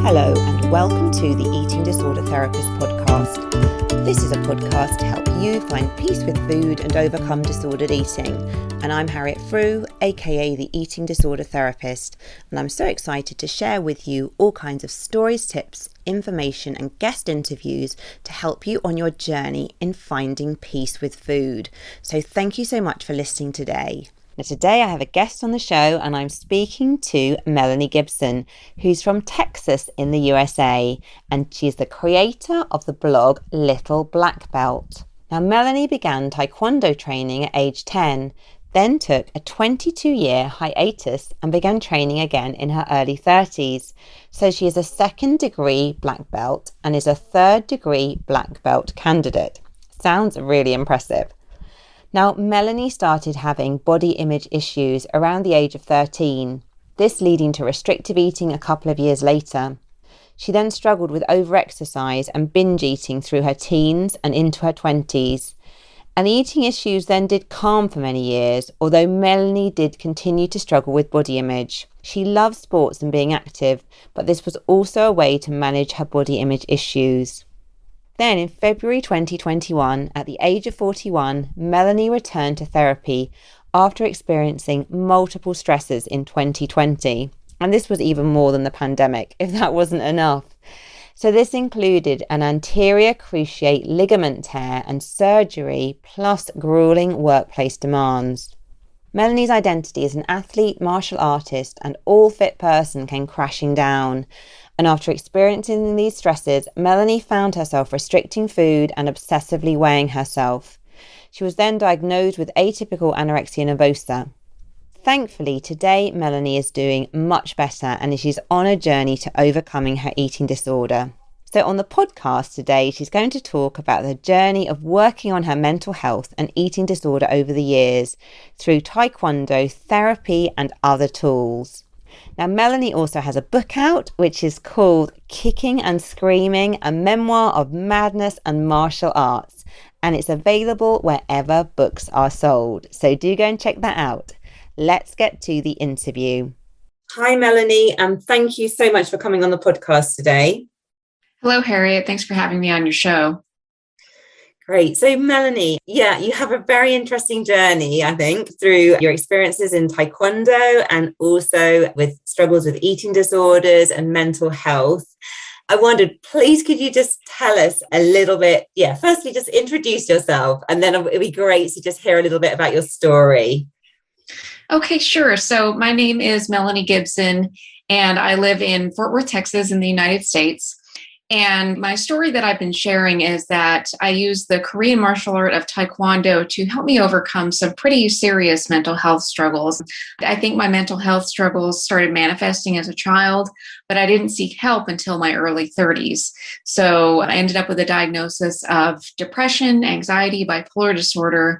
Hello and welcome to the Eating Disorder Therapist podcast. This is a podcast to help you find peace with food and overcome disordered eating. And I'm Harriet Frew, aka the Eating Disorder Therapist, and I'm so excited to share with you all kinds of stories, tips, information and guest interviews to help you on your journey in finding peace with food. So thank you so much for listening today. Now today I have a guest on the show and I'm speaking to Melanie Gibson, who's from Texas in the USA, and she's the creator of the blog Little Black Belt. Now Melanie began Taekwondo training at age 10, then took a 22-year hiatus and began training again in her early 30s. So she is a second degree black belt and is a third degree black belt candidate. Sounds really impressive. Now, Melanie started having body image issues around the age of 13, this leading to restrictive eating a couple of years later. She then struggled with overexercise and binge eating through her teens and into her 20s. And the eating issues then did calm for many years, although Melanie did continue to struggle with body image. She loves sports and being active, but this was also a way to manage her body image issues. Then in February 2021, at the age of 41, Melanie returned to therapy after experiencing multiple stressors in 2020. And this was even more than the pandemic, if that wasn't enough. So this included an anterior cruciate ligament tear and surgery, plus grueling workplace demands. Melanie's identity as an athlete, martial artist, and all-fit person came crashing down. And after experiencing these stresses, Melanie found herself restricting food and obsessively weighing herself. She was then diagnosed with atypical anorexia nervosa. Thankfully, today Melanie is doing much better and she's on a journey to overcoming her eating disorder. So on the podcast today, she's going to talk about the journey of working on her mental health and eating disorder over the years through Taekwondo, therapy and other tools. Now, Melanie also has a book out, which is called Kicking and Screaming, a memoir of madness and martial arts, and it's available wherever books are sold. So do go and check that out. Let's get to the interview. Hi, Melanie, and thank you so much for coming on the podcast today. Hello, Harriet. Thanks for having me on your show. Great. So Melanie, you have a very interesting journey, I think, through your experiences in Taekwondo and also with struggles with eating disorders and mental health. I wondered, please, could you just tell us a little bit? Firstly, just introduce yourself, and then it'd be great to just hear a little bit about your story. Okay, sure. So my name is Melanie Gibson, and I live in Fort Worth, Texas in the United States. And my story that I've been sharing is that I use the Korean martial art of Taekwondo to help me overcome some pretty serious mental health struggles. I think my mental health struggles started manifesting as a child, but I didn't seek help until my early 30s. So I ended up with a diagnosis of depression, anxiety, bipolar disorder,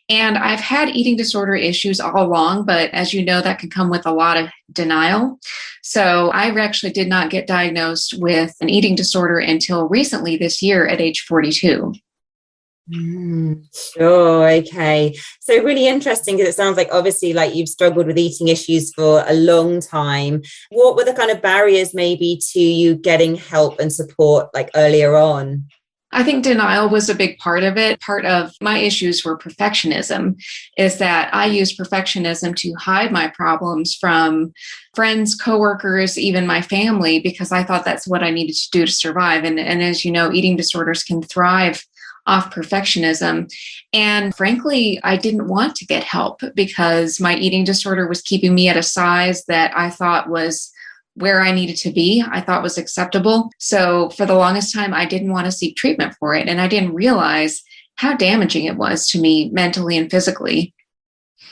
and I've had eating disorder issues all along, but as you know, that can come with a lot of denial. So I actually did not get diagnosed with an eating disorder until recently this year at age 42. Sure. Okay. So really interesting, because it sounds like obviously like you've struggled with eating issues for a long time. What were the kind of barriers maybe to you getting help and support like earlier on? I think denial was a big part of it. Part of my issues were perfectionism, is that I use perfectionism to hide my problems from friends, coworkers, even my family, because I thought that's what I needed to do to survive. And as you know, eating disorders can thrive off perfectionism. And frankly, I didn't want to get help because my eating disorder was keeping me at a size that I thought was where I needed to be, I thought was acceptable. So for the longest time, I didn't want to seek treatment for it. And I didn't realize how damaging it was to me mentally and physically.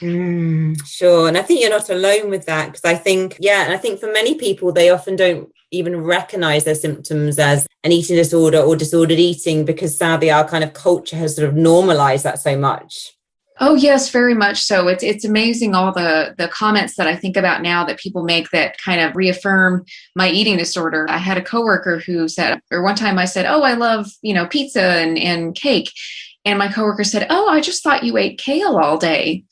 Sure. And I think you're not alone with that, because I think for many people, they often don't even recognize their symptoms as an eating disorder or disordered eating, because sadly our kind of culture has sort of normalized that so much. Oh, yes, very much so. It's amazing all the comments that I think about now that people make that kind of reaffirm my eating disorder. I had a coworker who said, or one time I said, oh, I love, pizza and cake. And my coworker said, oh, I just thought you ate kale all day.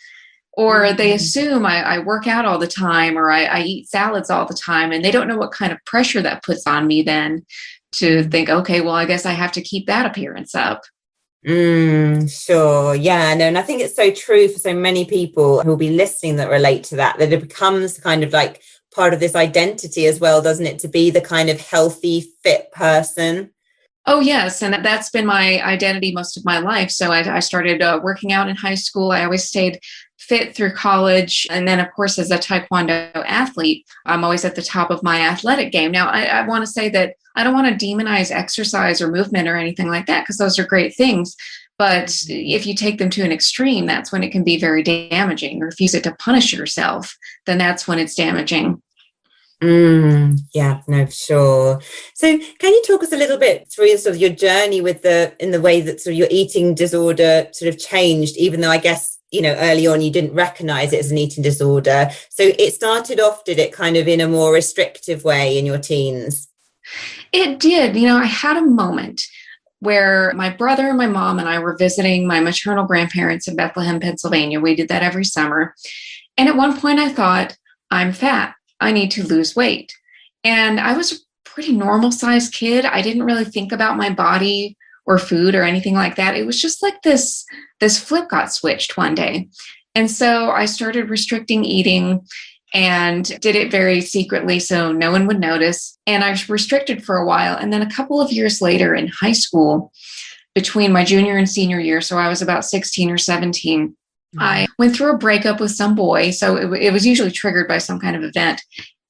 Or they Mm. assume I work out all the time, or I eat salads all the time, and they don't know what kind of pressure that puts on me then to think, okay, well, I guess I have to keep that appearance up. Sure. Yeah, no, and I think it's so true for so many people who will be listening that relate to that, that it becomes kind of like part of this identity as well, doesn't it? To be the kind of healthy, fit person. Oh, yes. And that's been my identity most of my life. So I started working out in high school. I always stayed fit through college. And then, of course, as a Taekwondo athlete, I'm always at the top of my athletic game. Now, I want to say that I don't want to demonize exercise or movement or anything like that, because those are great things. But if you take them to an extreme, that's when it can be very damaging. Or if you use it to punish yourself, then that's when it's damaging. Yeah, no, for sure. So can you talk us a little bit through sort of your journey with in the way that sort of your eating disorder sort of changed, even though I guess, early on you didn't recognize it as an eating disorder. So it started off, did it kind of in a more restrictive way in your teens? It did. I had a moment where my brother and my mom and I were visiting my maternal grandparents in Bethlehem, Pennsylvania. We did that every summer. And at one point I thought, I'm fat. I need to lose weight. And I was a pretty normal sized kid. I didn't really think about my body or food or anything like that. It was just like this flip got switched one day. And so I started restricting eating and did it very secretly so no one would notice. And I was restricted for a while. And then a couple of years later in high school, between my junior and senior year, so I was about 16 or 17, I went through a breakup with some boy. So it was usually triggered by some kind of event.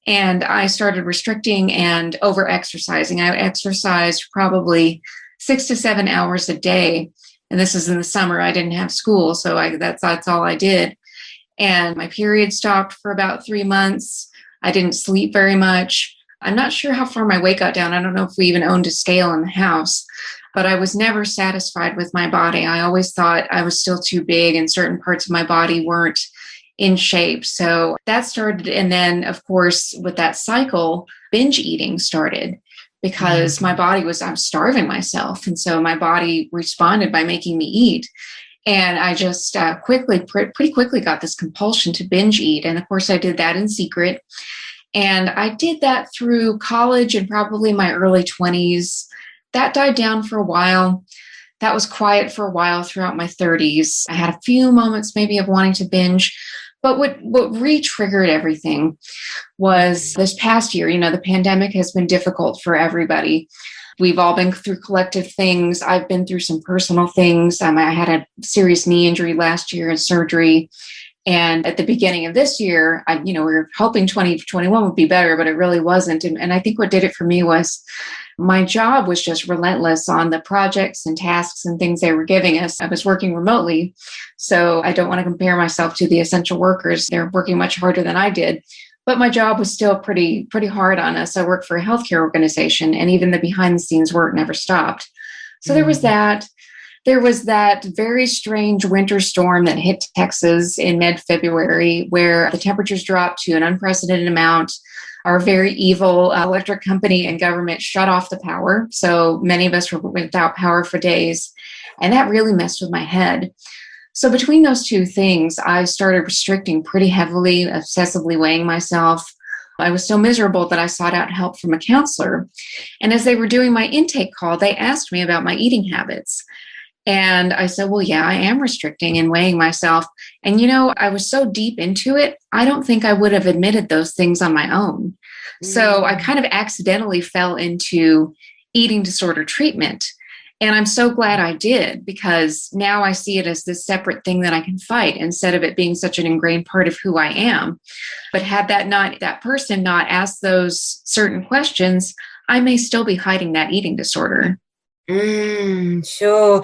And I started restricting and over exercising. I exercised probably 6 to 7 hours a day. And this is in the summer. I didn't have school. So that's all I did. And my period stopped for about 3 months. I didn't sleep very much. I'm not sure how far my weight got down. I don't know if we even owned a scale in the house. But I was never satisfied with my body. I always thought I was still too big and certain parts of my body weren't in shape. So that started. And then, of course, with that cycle, binge eating started because my body I'm starving myself. And so my body responded by making me eat. And I just pretty quickly got this compulsion to binge eat. And of course, I did that in secret. And I did that through college and probably my early 20s. That died down for a while. That was quiet for a while throughout my 30s. I had a few moments maybe of wanting to binge. But what re-triggered everything was this past year. The pandemic has been difficult for everybody. We've all been through collective things. I've been through some personal things. I had a serious knee injury last year and surgery. And at the beginning of this year, we were hoping 2021 would be better, but it really wasn't. And I think what did it for me was my job was just relentless on the projects and tasks and things they were giving us. I was working remotely, so I don't want to compare myself to the essential workers. They're working much harder than I did. But my job was still pretty hard on us. I worked for a healthcare organization, and even the behind the scenes work never stopped. So there was that. There was that very strange winter storm that hit Texas in mid-February, where the temperatures dropped to an unprecedented amount. Our very evil electric company and government shut off the power. So many of us were without power for days. And that really messed with my head. So between those two things, I started restricting pretty heavily, obsessively weighing myself. I was so miserable that I sought out help from a counselor. And as they were doing my intake call, they asked me about my eating habits. And I said, well, yeah, I am restricting and weighing myself. And, I was so deep into it, I don't think I would have admitted those things on my own. So I kind of accidentally fell into eating disorder treatment. And I'm so glad I did, because now I see it as this separate thing that I can fight instead of it being such an ingrained part of who I am. But had that person not asked those certain questions, I may still be hiding that eating disorder. Sure. So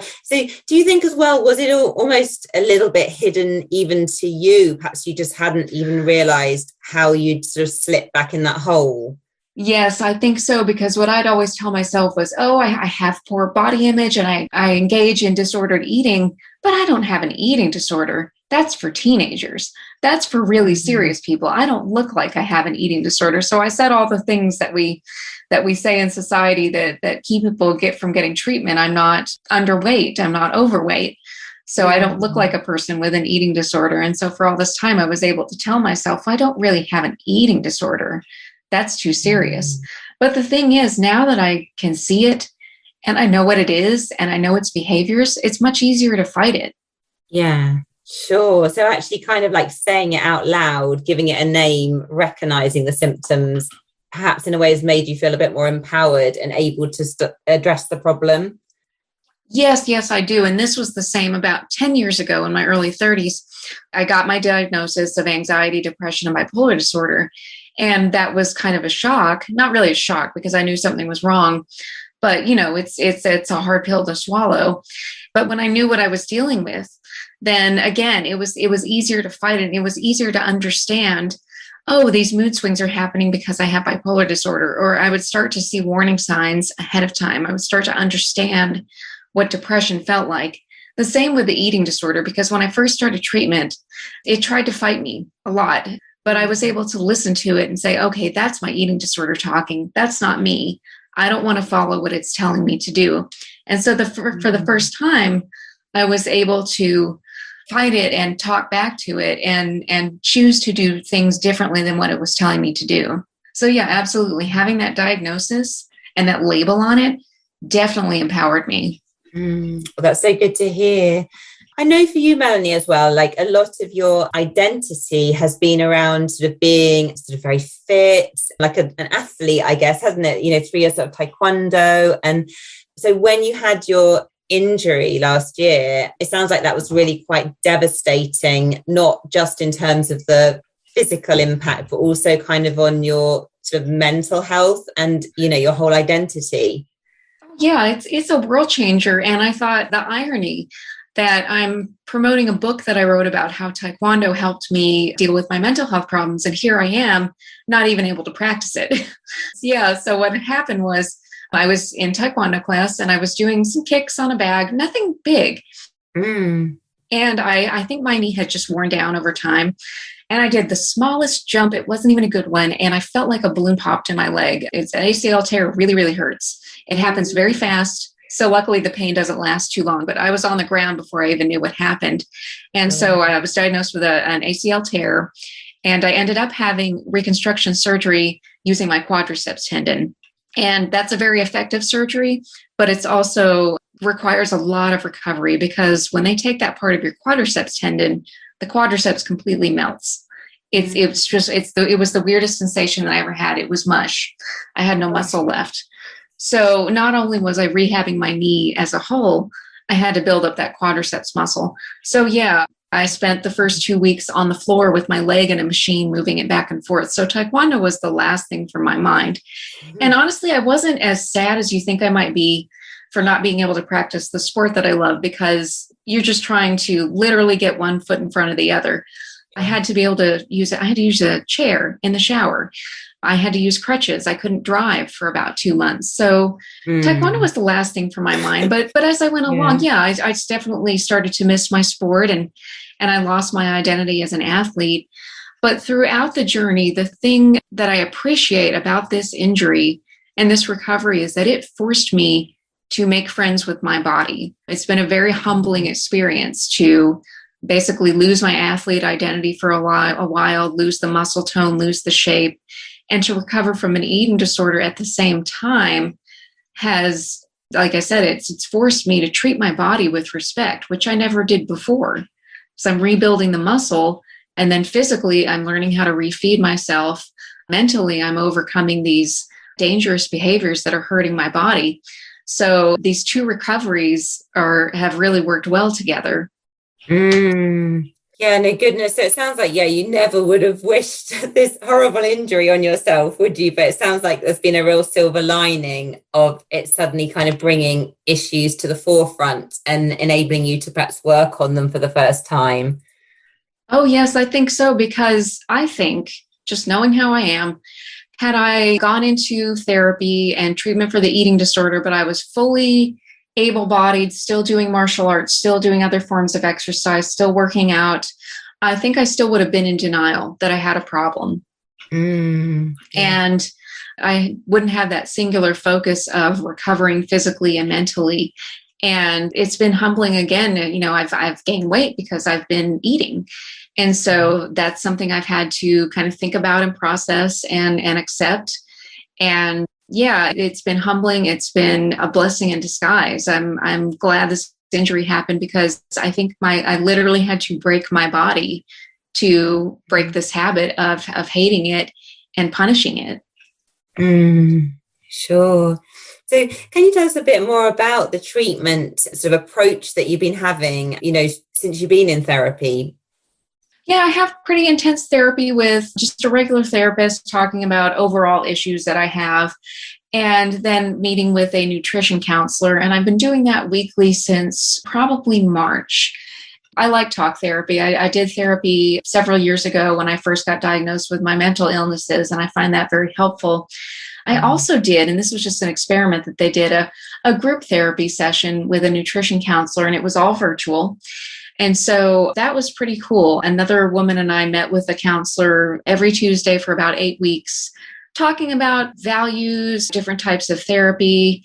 do you think as well, was it almost a little bit hidden even to you? Perhaps you just hadn't even realized how you'd sort of slipped back in that hole. Yes, I think so, because what I'd always tell myself was, I have poor body image and I engage in disordered eating, but I don't have an eating disorder. That's for teenagers. That's for really serious people. I don't look like I have an eating disorder. So I said all the things that we say in society that keep people from getting treatment. I'm not underweight. I'm not overweight. So I don't look like a person with an eating disorder. And so for all this time, I was able to tell myself, I don't really have an eating disorder. That's too serious. But the thing is, now that I can see it and I know what it is and I know its behaviors, it's much easier to fight it. Yeah, sure. So actually kind of like saying it out loud, giving it a name, recognizing the symptoms, perhaps in a way has made you feel a bit more empowered and able to address the problem. Yes, I do. And this was the same about 10 years ago in my early 30s. I got my diagnosis of anxiety, depression, and bipolar disorder. And that was kind of a shock, not really a shock because I knew something was wrong, but it's a hard pill to swallow. But when I knew what I was dealing with, then again, it was easier to fight it. It was easier to understand, oh, these mood swings are happening because I have bipolar disorder, or I would start to see warning signs ahead of time. I would start to understand what depression felt like. The same with the eating disorder, because when I first started treatment, it tried to fight me a lot, but I was able to listen to it and say, okay, that's my eating disorder talking. That's not me. I don't want to follow what it's telling me to do. And so for the first time, I was able to fight it and talk back to it and choose to do things differently than what it was telling me to do. So yeah, absolutely. Having that diagnosis and that label on it definitely empowered me. Well, that's so good to hear. I know for you, Melanie, as well, like a lot of your identity has been around sort of being sort of very fit, like an athlete, I guess, hasn't it? Through your sort of Taekwondo. And so when you had your injury last year, it sounds like that was really quite devastating, not just in terms of the physical impact, but also kind of on your sort of mental health and, your whole identity. Yeah, it's a world changer. And I thought the irony that I'm promoting a book that I wrote about how Taekwondo helped me deal with my mental health problems. And here I am, not even able to practice it. Yeah, so what happened was I was in Taekwondo class and I was doing some kicks on a bag, nothing big. And I think my knee had just worn down over time. And I did the smallest jump. It wasn't even a good one. And I felt like a balloon popped in my leg. It's an ACL tear, really, really hurts. It happens very fast. So luckily the pain doesn't last too long, but I was on the ground before I even knew what happened. And so I was diagnosed with an ACL tear, and I ended up having reconstruction surgery using my quadriceps tendon. And that's a very effective surgery, but it's also requires a lot of recovery because when they take that part of your quadriceps tendon, the quadriceps completely melts. It was the weirdest sensation that I ever had. It was mush. I had no muscle left. So not only was I rehabbing my knee as a whole, I had to build up that quadriceps muscle. So yeah, I spent the first 2 weeks on the floor with my leg in a machine, moving it back and forth. So Taekwondo was the last thing from my mind. And honestly, I wasn't as sad as you think I might be for not being able to practice the sport that I love, because you're just trying to literally get one foot in front of the other. I had to be able to use it. I had to use a chair in the shower. I had to use crutches. I couldn't drive for about 2 months. So Taekwondo was the last thing for my mind. But as I went along, I definitely started to miss my sport and I lost my identity as an athlete. But throughout the journey, the thing that I appreciate about this injury and this recovery is that it forced me to make friends with my body. It's been a very humbling experience to basically lose my athlete identity for a while, lose the muscle tone, lose the shape, and to recover from an eating disorder at the same time has, like I said, it's forced me to treat my body with respect, which I never did before. So I'm rebuilding the muscle, and then physically I'm learning how to refeed myself. Mentally, I'm overcoming these dangerous behaviors that are hurting my body. So these two recoveries have really worked well together. Yeah, no, goodness. So it sounds like, you never would have wished this horrible injury on yourself, would you? But it sounds like there's been a real silver lining of it suddenly kind of bringing issues to the forefront and enabling you to perhaps work on them for the first time. Oh, yes, I think so, because I think, just knowing how I am, had I gone into therapy and treatment for the eating disorder, but I was fully able-bodied, still doing martial arts, still doing other forms of exercise, still working out, I think I still would have been in denial that I had a problem. And I wouldn't have that singular focus of recovering physically and mentally. And it's been humbling again. I've gained weight because I've been eating. And so that's something I've had to kind of think about and process and accept. And yeah, it's been humbling. It's been a blessing in disguise. I'm glad this injury happened because I think I literally had to break my body to break this habit of hating it and punishing it. Sure. So can you tell us a bit more about the treatment sort of approach that you've been having, since you've been in therapy? Yeah, I have pretty intense therapy with just a regular therapist talking about overall issues that I have, and then meeting with a nutrition counselor. And I've been doing that weekly since probably March. I like talk therapy. I did therapy several years ago when I first got diagnosed with my mental illnesses, and I find that very helpful. I also did, and this was just an experiment that they did, a group therapy session with a nutrition counselor, and it was all virtual. And so that was pretty cool. Another woman and I met with a counselor every Tuesday for about 8 weeks, talking about values, different types of therapy.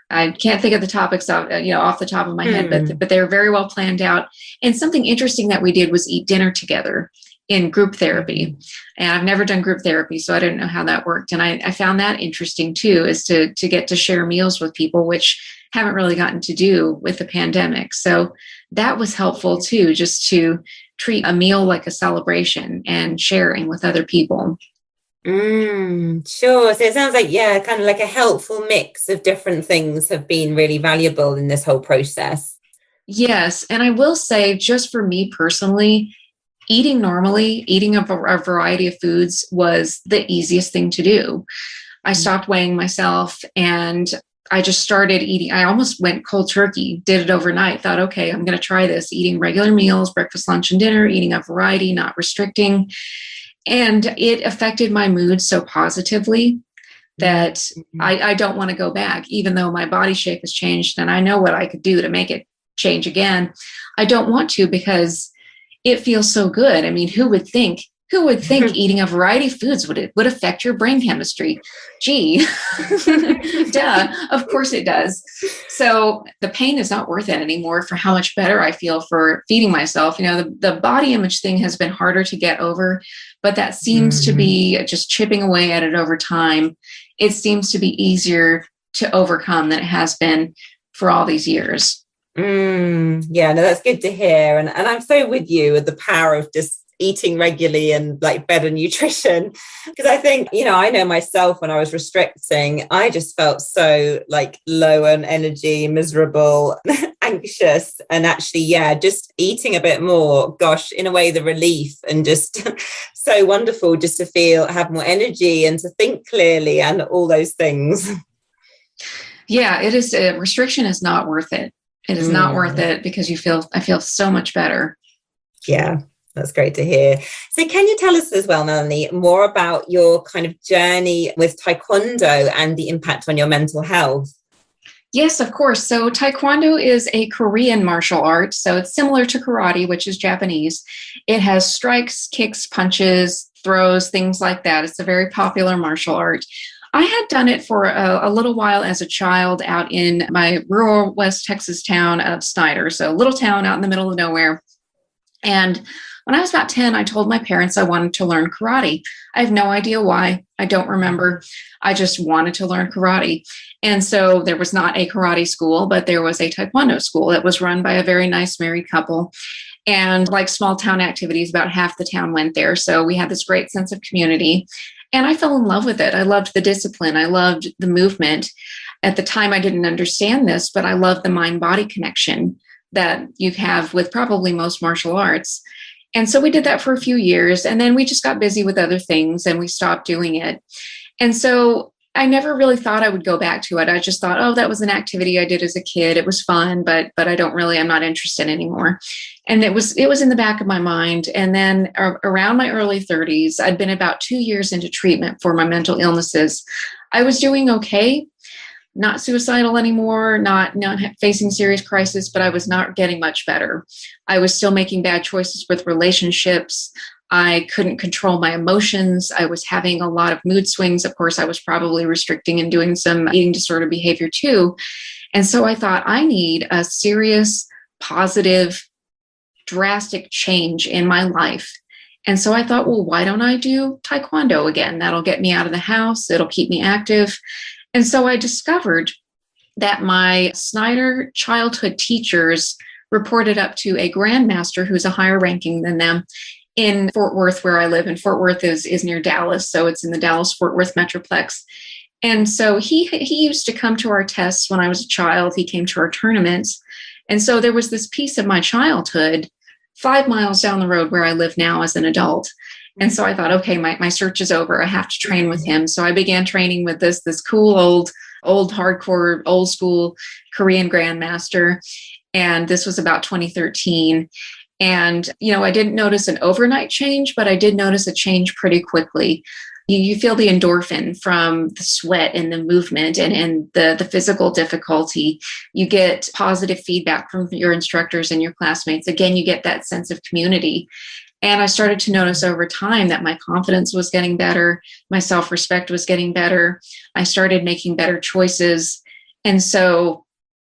I can't think of the topics off the top of my head, but they were very well planned out. And something interesting that we did was eat dinner together in group therapy. And I've never done group therapy, so I didn't know how that worked. And I found that interesting too, is to get to share meals with people, which haven't really gotten to do with the pandemic. So that was helpful too, just to treat a meal like a celebration and sharing with other people. Sure. So it sounds like, kind of like a helpful mix of different things have been really valuable in this whole process. Yes. And I will say, just for me personally, eating normally, eating a variety of foods was the easiest thing to do. I stopped weighing myself and I just started eating. I almost went cold turkey, did it overnight, thought, okay, I'm going to try this, eating regular meals, breakfast, lunch, and dinner, eating a variety, not restricting. And it affected my mood so positively that I don't want to go back, even though my body shape has changed and I know what I could do to make it change again. I don't want to because it feels so good. I mean, who would think eating a variety of foods would affect your brain chemistry? Gee, duh, of course it does. So the pain is not worth it anymore for how much better I feel for feeding myself. The body image thing has been harder to get over, but that seems to be just chipping away at it over time. It seems to be easier to overcome than it has been for all these years. Yeah, no, that's good to hear. And I'm so with you with the power of just eating regularly and like better nutrition. Because I think, I know myself when I was restricting, I just felt so like low on energy, miserable, anxious. And actually, just eating a bit more, gosh, in a way, the relief and just so wonderful just to have more energy and to think clearly and all those things. Yeah, it is. Restriction is not worth it. It is not worth it because I feel so much better. Yeah, that's great to hear. So can you tell us as well, Melanie, more about your kind of journey with Taekwondo and the impact on your mental health? Yes, of course. So Taekwondo is a Korean martial art. So it's similar to karate, which is Japanese. It has strikes, kicks, punches, throws, things like that. It's a very popular martial art. I had done it for a little while as a child out in my rural West Texas town of Snyder, so a little town out in the middle of nowhere. And when I was about 10, I told my parents I wanted to learn karate. I have no idea why. I don't remember. I just wanted to learn karate. And so there was not a karate school, but there was a Taekwondo school that was run by a very nice married couple. And like small town activities, about half the town went there. So we had this great sense of community. And I fell in love with it. I loved the discipline. I loved the movement. At the time, I didn't understand this, but I loved the mind-body connection that you have with probably most martial arts. And so we did that for a few years. And then we just got busy with other things and we stopped doing it. And so I never really thought I would go back to it. I just thought, oh, that was an activity I did as a kid. It was fun, but I'm not interested anymore. And it was in the back of my mind. And then around my early 30s, I'd been about 2 years into treatment for my mental illnesses. I was doing okay, not suicidal anymore, not facing serious crisis, but I was not getting much better. I was still making bad choices with relationships. I couldn't control my emotions. I was having a lot of mood swings. Of course, I was probably restricting and doing some eating disorder behavior too. And so I thought, I need a serious, positive, drastic change in my life. And so I thought, well, why don't I do Taekwondo again? That'll get me out of the house. It'll keep me active. And so I discovered that my Snyder childhood teachers reported up to a grandmaster who's a higher ranking than them in Fort Worth, where I live. And Fort Worth is near Dallas. So it's in the Dallas-Fort Worth Metroplex. And so he used to come to our tests when I was a child. He came to our tournaments. And so there was this piece of my childhood 5 miles down the road where I live now as an adult. And so I thought, okay, my search is over. I have to train with him. So I began training with this cool old hardcore, old school Korean grandmaster. And this was about 2013. And, I didn't notice an overnight change, but I did notice a change pretty quickly. You feel the endorphin from the sweat and the movement and the physical difficulty. You get positive feedback from your instructors and your classmates. Again, you get that sense of community. And I started to notice over time that my confidence was getting better. My self-respect was getting better. I started making better choices. And so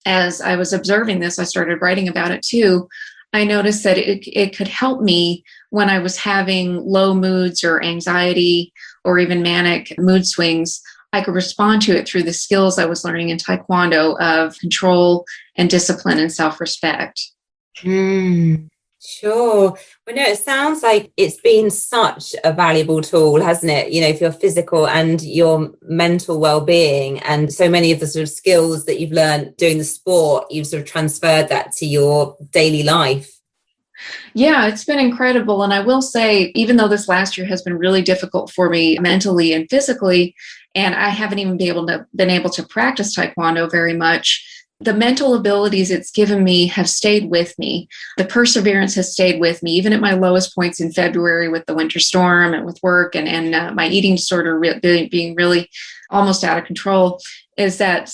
as I was observing this, I started writing about it too. I noticed that it could help me when I was having low moods or anxiety or even manic mood swings. I could respond to it through the skills I was learning in Taekwondo of control and discipline and self-respect. Sure. Well, no, it sounds like it's been such a valuable tool, hasn't it? For your physical and your mental well-being, and so many of the sort of skills that you've learned doing the sport, you've sort of transferred that to your daily life. Yeah, it's been incredible. And I will say, even though this last year has been really difficult for me mentally and physically, and I haven't even been able to practice Taekwondo very much, the mental abilities it's given me have stayed with me. The perseverance has stayed with me, even at my lowest points in February with the winter storm and with work and my eating disorder being really almost out of control. Is that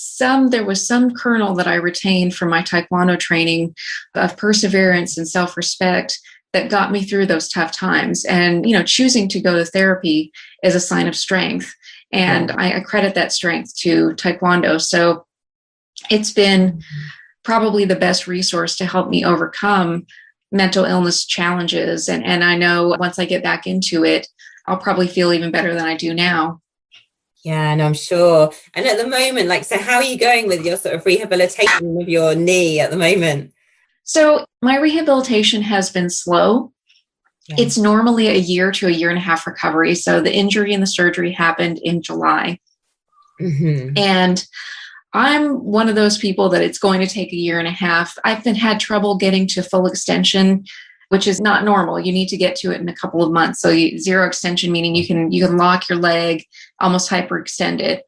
there was some kernel that I retained from my Taekwondo training of perseverance and self-respect that got me through those tough times. And, choosing to go to therapy is a sign of strength. And I credit that strength to Taekwondo. So it's been probably the best resource to help me overcome mental illness challenges. And I know once I get back into it, I'll probably feel even better than I do now. Yeah, and I'm sure. And at the moment, so how are you going with your sort of rehabilitation of your knee at the moment? So my rehabilitation has been slow. Yeah. It's normally a year to a year and a half recovery. So the injury and the surgery happened in July. Mm-hmm. And I'm one of those people that it's going to take a year and a half. I've had trouble getting to full extension, which is not normal. You need to get to it in a couple of months. So zero extension, meaning you can lock your leg, almost hyperextend it.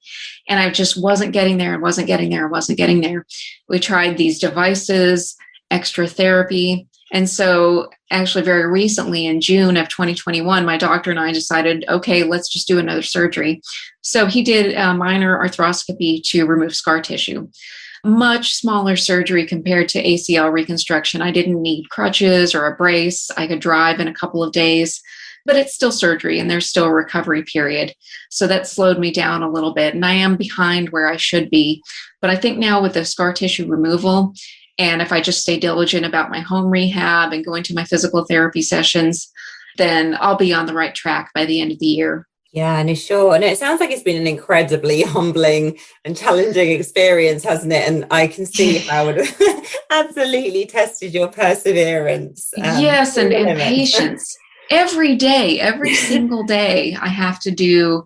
And I just wasn't getting there. We tried these devices, extra therapy. And so actually very recently in June of 2021, my doctor and I decided, okay, let's just do another surgery. So he did a minor arthroscopy to remove scar tissue. Much smaller surgery compared to ACL reconstruction. I didn't need crutches or a brace. I could drive in a couple of days, but it's still surgery and there's still a recovery period. So that slowed me down a little bit and I am behind where I should be. But I think now with the scar tissue removal, and if I just stay diligent about my home rehab and going to my physical therapy sessions, then I'll be on the right track by the end of the year. Yeah, no, sure. And it sounds like it's been an incredibly humbling and challenging experience, hasn't it? And I can see how it absolutely tested your perseverance. Yes, and patience. Every day, every single day, I have to do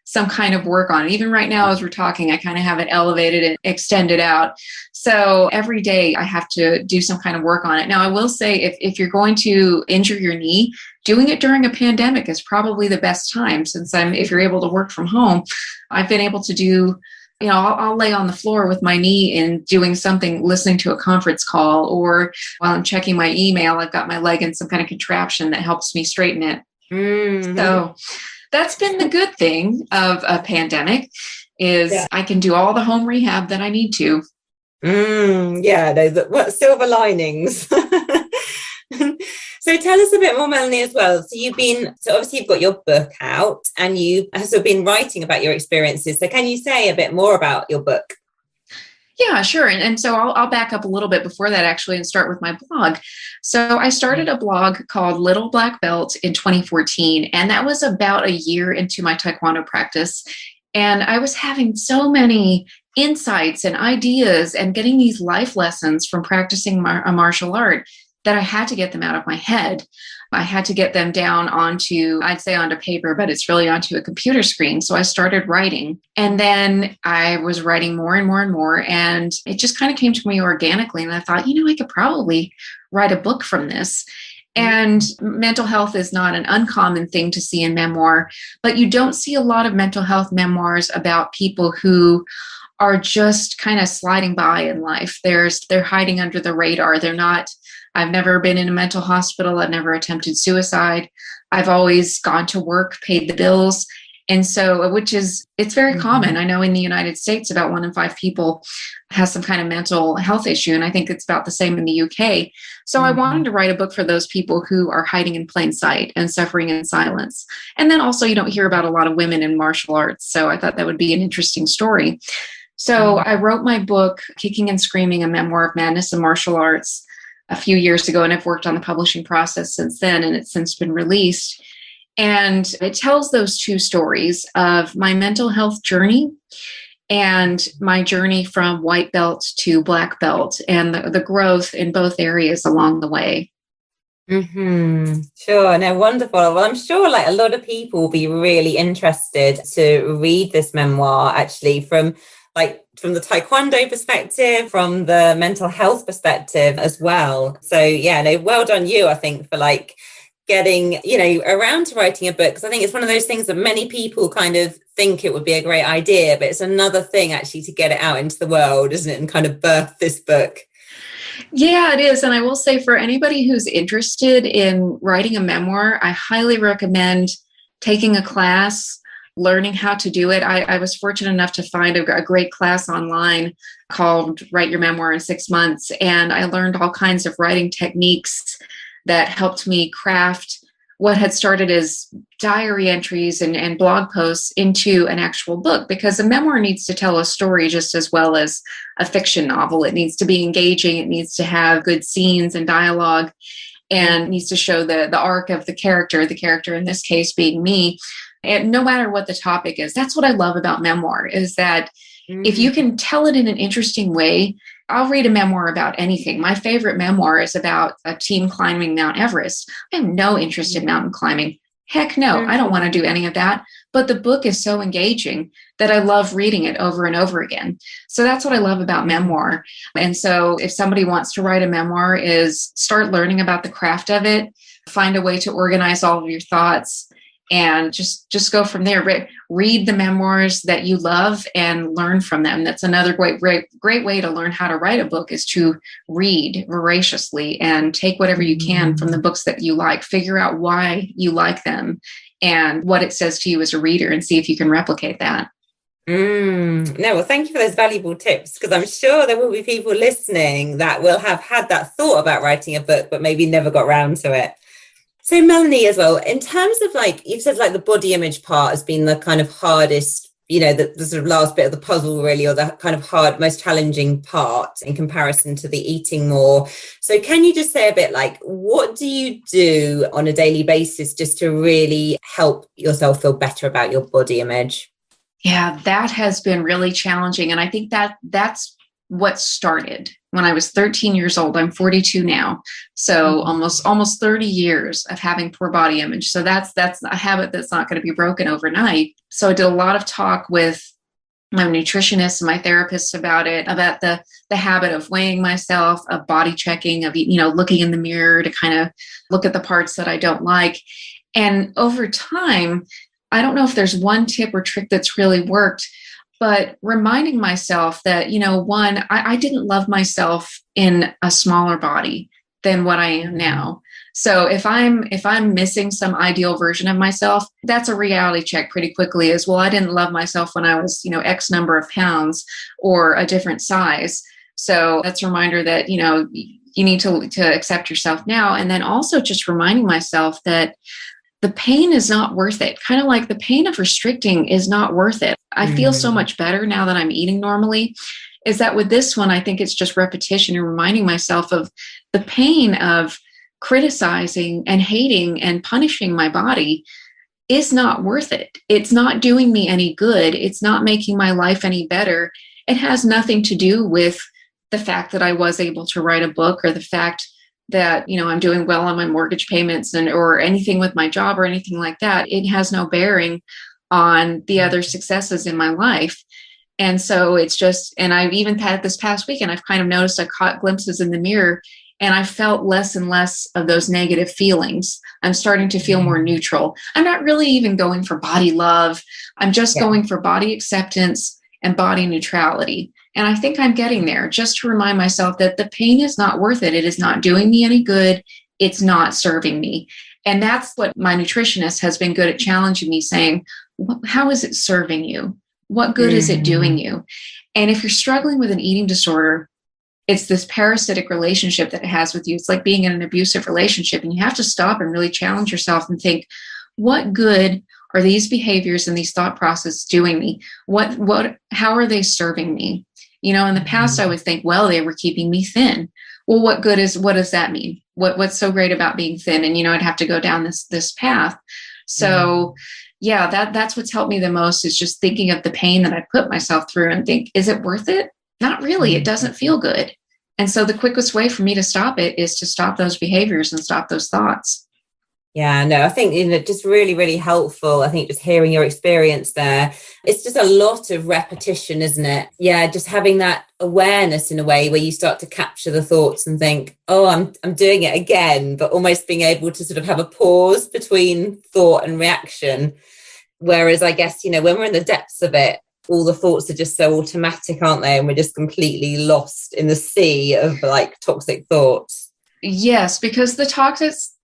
some kind of work on it. Even right now, as we're talking, I kind of have it elevated and extended out. So every day I have to do some kind of work on it. Now, I will say if you're going to injure your knee, doing it during a pandemic is probably the best time if you're able to work from home. I've been able to do, I'll lay on the floor with my knee and doing something, listening to a conference call, or while I'm checking my email, I've got my leg in some kind of contraption that helps me straighten it. Mm-hmm. So that's been the good thing of a pandemic is I can do all the home rehab that I need to. What silver linings. So tell us a bit more, Melanie, as well. So obviously you've got your book out and you have been writing about your experiences. So can you say a bit more about your book? Yeah, sure. And so I'll back up a little bit before that actually and start with my blog. So I started a blog called Little Black Belt in 2014, and that was about a year into my Taekwondo practice. And I was having so many insights and ideas and getting these life lessons from practicing a martial art that I had to get them out of my head. I had to get them down onto, I'd say onto paper, but it's really onto a computer screen. So I started writing, and then I was writing more and more and more. And it just kind of came to me organically. And I thought, I could probably write a book from this. And mental health is not an uncommon thing to see in memoir, but you don't see a lot of mental health memoirs about people who are just kind of sliding by in life. They're hiding under the radar. I've never been in a mental hospital. I've never attempted suicide. I've always gone to work, paid the bills. And so, it's very common. I know in the United States, about 1 in 5 people has some kind of mental health issue. And I think it's about the same in the UK. So I wanted to write a book for those people who are hiding in plain sight and suffering in silence. And then also, you don't hear about a lot of women in martial arts. So I thought that would be an interesting story. So I wrote my book, Kicking and Screaming, a Memoir of Madness and Martial Arts, a few years ago, and I've worked on the publishing process since then, and it's since been released. And it tells those two stories of my mental health journey and my journey from white belt to black belt and the growth in both areas along the way. Sure. No, wonderful. Well, I'm sure a lot of people will be really interested to read this memoir, actually, from the Taekwondo perspective, from the mental health perspective as well. So yeah, no, well done you, I think, for getting, around to writing a book. Because I think it's one of those things that many people kind of think it would be a great idea, but it's another thing actually to get it out into the world, isn't it? And kind of birth this book. Yeah, it is. And I will say, for anybody who's interested in writing a memoir, I highly recommend taking a class, learning how to do it. I was fortunate enough to find a great class online called Write Your Memoir in 6 Months. And I learned all kinds of writing techniques that helped me craft what had started as diary entries and blog posts into an actual book, because a memoir needs to tell a story just as well as a fiction novel. It needs to be engaging. It needs to have good scenes and dialogue, and needs to show the arc of the character in this case being me. And no matter what the topic is, that's what I love about memoir, is that if you can tell it in an interesting way, I'll read a memoir about anything. My favorite memoir is about a team climbing Mount Everest. I have no interest in mountain climbing. Heck no, I don't want to do any of that. But the book is so engaging that I love reading it over and over again. So that's what I love about memoir. And so if somebody wants to write a memoir, is start learning about the craft of it, find a way to organize all of your thoughts, and just go from there. Read the memoirs that you love and learn from them. That's another great way to learn how to write a book, is to read voraciously and take whatever you can from the books that you like. Figure out why you like them and what it says to you as a reader, and see if you can replicate that. No, well, thank you for those valuable tips, because I'm sure there will be people listening that will have had that thought about writing a book, but maybe never got round to it. So Melanie, as well, in terms of you've said the body image part has been the kind of hardest, the sort of last bit of the puzzle really, or the kind of most challenging part in comparison to the eating more. So can you just say a bit what do you do on a daily basis just to really help yourself feel better about your body image? Yeah, that has been really challenging. And I think that's what started when I was 13 years old. I'm 42 now. So almost 30 years of having poor body image. So that's a habit that's not going to be broken overnight. So I did a lot of talk with my nutritionist and my therapist about it, about the habit of weighing myself, of body checking, of, looking in the mirror to kind of look at the parts that I don't like. And over time, I don't know if there's one tip or trick that's really worked, but reminding myself that, one, I didn't love myself in a smaller body than what I am now. So if I'm missing some ideal version of myself, that's a reality check pretty quickly as well. I didn't love myself when I was, X number of pounds or a different size. So that's a reminder that, you need to accept yourself now. And then also just reminding myself that the pain is not worth it. Kind of like the pain of restricting is not worth it. I feel so much better now that I'm eating normally. Is that with this one, I think it's just repetition and reminding myself of the pain of criticizing and hating and punishing my body is not worth it. It's not doing me any good. It's not making my life any better. It has nothing to do with the fact that I was able to write a book, or the fact that, I'm doing well on my mortgage payments or anything with my job or anything like that. It has no bearing on the other successes in my life. And so it's just, and I've even had this past weekend, I've kind of noticed I caught glimpses in the mirror, and I felt less and less of those negative feelings. I'm starting to feel more neutral. I'm not really even going for body love. I'm just going for body acceptance and body neutrality. And I think I'm getting there, just to remind myself that the pain is not worth it. It is not doing me any good. It's not serving me. And that's what my nutritionist has been good at challenging me, saying, how is it serving you? What good is it doing you? And if you're struggling with an eating disorder, it's this parasitic relationship that it has with you. It's like being in an abusive relationship, and you have to stop and really challenge yourself and think, what good are these behaviors and these thought processes doing me? How are they serving me? In the past, I would think, well, they were keeping me thin. Well, what does that mean? What's so great about being thin? And, I'd have to go down this path. So that's what's helped me the most, is just thinking of the pain that I put myself through and think, is it worth it? Not really. It doesn't feel good. And so the quickest way for me to stop it is to stop those behaviors and stop those thoughts. Yeah, no, I think just really, really helpful. I think just hearing your experience there, it's just a lot of repetition, isn't it? Yeah, just having that awareness in a way where you start to capture the thoughts and think, oh, I'm doing it again, but almost being able to sort of have a pause between thought and reaction. Whereas I guess, when we're in the depths of it, all the thoughts are just so automatic, aren't they? And we're just completely lost in the sea of like toxic thoughts. Yes, because the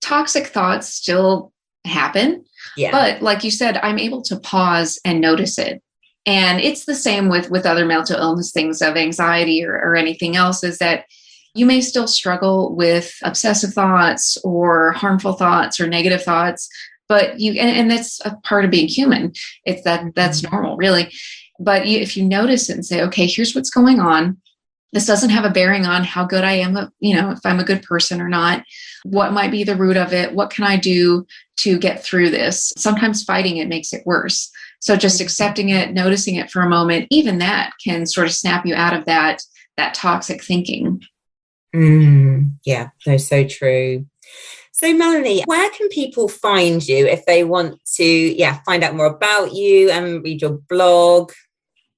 toxic thoughts still happen. Yeah. But like you said, I'm able to pause and notice it. And it's the same with other mental illness things of anxiety or anything else, is that you may still struggle with obsessive thoughts or harmful thoughts or negative thoughts, but and that's a part of being human. It's that's normal, really. But if you notice it and say, okay, here's what's going on. This doesn't have a bearing on how good I am, if I'm a good person or not. What might be the root of it? What can I do to get through this? Sometimes fighting it makes it worse. So just accepting it, noticing it for a moment, even that can sort of snap you out of that toxic thinking. Yeah, no, so true. So Melanie, where can people find you if they want to, find out more about you and read your blog,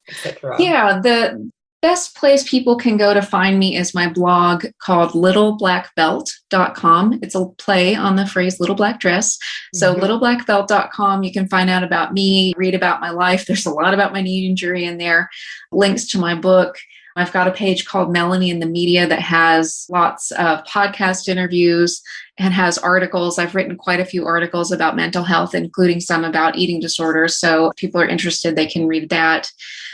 etc.? Yeah, the best place people can go to find me is my blog called littleblackbelt.com. It's a play on the phrase little black dress. So littleblackbelt.com, you can find out about me, read about my life. There's a lot about my knee injury in there, links to my book. I've got a page called Melanie in the Media that has lots of podcast interviews and has articles. I've written quite a few articles about mental health, including some about eating disorders. So if people are interested, they can read that.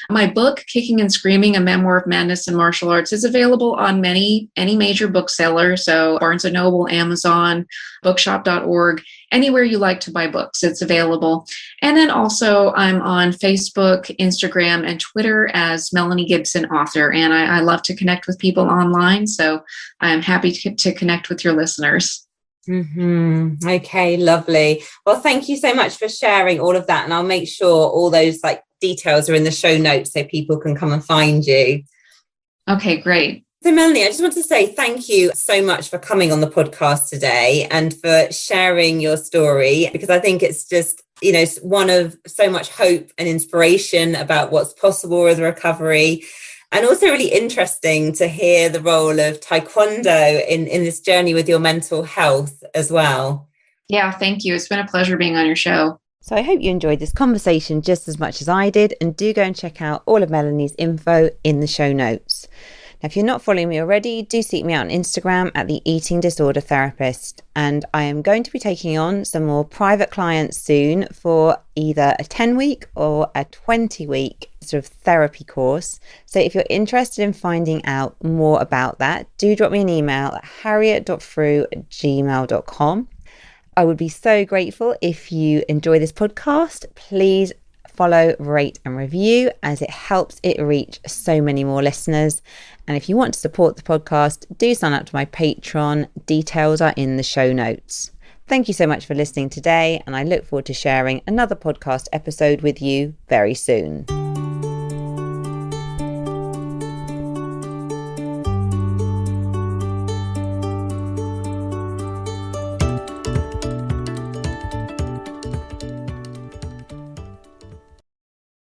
My book, Kicking and Screaming, A Memoir of Madness and Martial Arts, is available on any major bookseller. So Barnes & Noble, Amazon, bookshop.org, anywhere you like to buy books, it's available. And then also I'm on Facebook, Instagram, and Twitter as Melanie Gibson Author. And I love to connect with people online. So I'm happy to connect with your listeners. Okay, lovely. Well, thank you so much for sharing all of that. And I'll make sure all those details are in the show notes so people can come and find you. Okay, great. So Melanie, I just want to say thank you so much for coming on the podcast today and for sharing your story, because I think it's just, one of so much hope and inspiration about what's possible with recovery. And also really interesting to hear the role of Taekwondo in this journey with your mental health as well. Yeah, thank you. It's been a pleasure being on your show. So I hope you enjoyed this conversation just as much as I did, and do go and check out all of Melanie's info in the show notes. Now, if you're not following me already, do seek me out on Instagram at the Eating Disorder Therapist. And I am going to be taking on some more private clients soon for either a 10-week or a 20-week sort of therapy course. So if you're interested in finding out more about that, do drop me an email at harriet.frew@gmail.com. I would be so grateful if you enjoy this podcast. Please follow, rate and review, as it helps it reach so many more listeners. And if you want to support the podcast, do sign up to my Patreon. Details are in the show notes. Thank you so much for listening today, and I look forward to sharing another podcast episode with you very soon.